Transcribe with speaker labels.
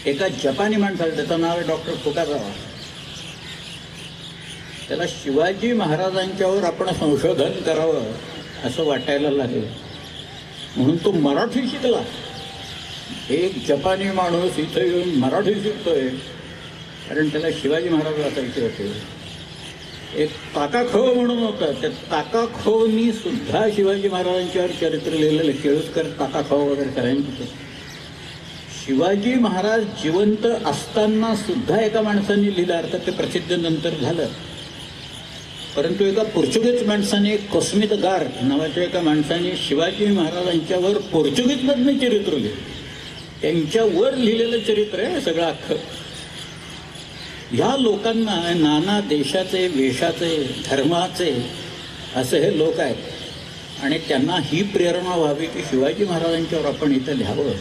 Speaker 1: एका जपानी माणसाला, त्याचं नाव आहे डॉक्टर फुकारावा, त्याला शिवाजी महाराजांच्यावर आपण संशोधन करावं असं वाटायला लागलं, म्हणून तो मराठी शिकला. एक जपानी माणूस इथं येऊन मराठी शिकतोय कारण त्याला शिवाजी महाराज वाचायचे होते. एक ताकाखोव म्हणून होता, त्या ताकाखोवनी सुद्धा शिवाजी महाराजांच्यावर चरित्र लिहिलेलं. केळुसकर ताकाखोव वगैरे करायचं. शिवाजी महाराज जिवंत असताना सुद्धा एका माणसाने लिहिलं, अर्थात ते प्रसिद्ध नंतर झालं, परंतु एका पोर्चुगीज माणसाने, कोस्मित गार नावाच्या एका माणसाने शिवाजी महाराजांच्यावर पोर्चुगीजमधनं चरित्र लिहिलं. त्यांच्यावर लिहिलेलं चरित्र आहे सगळं अख्खं. ह्या लोकांना नाना देशाचे, वेशाचे, धर्माचे असे हे लोक आहेत आणि त्यांना ही प्रेरणा व्हावी की शिवाजी महाराजांच्यावर आपण इथं लिहावं.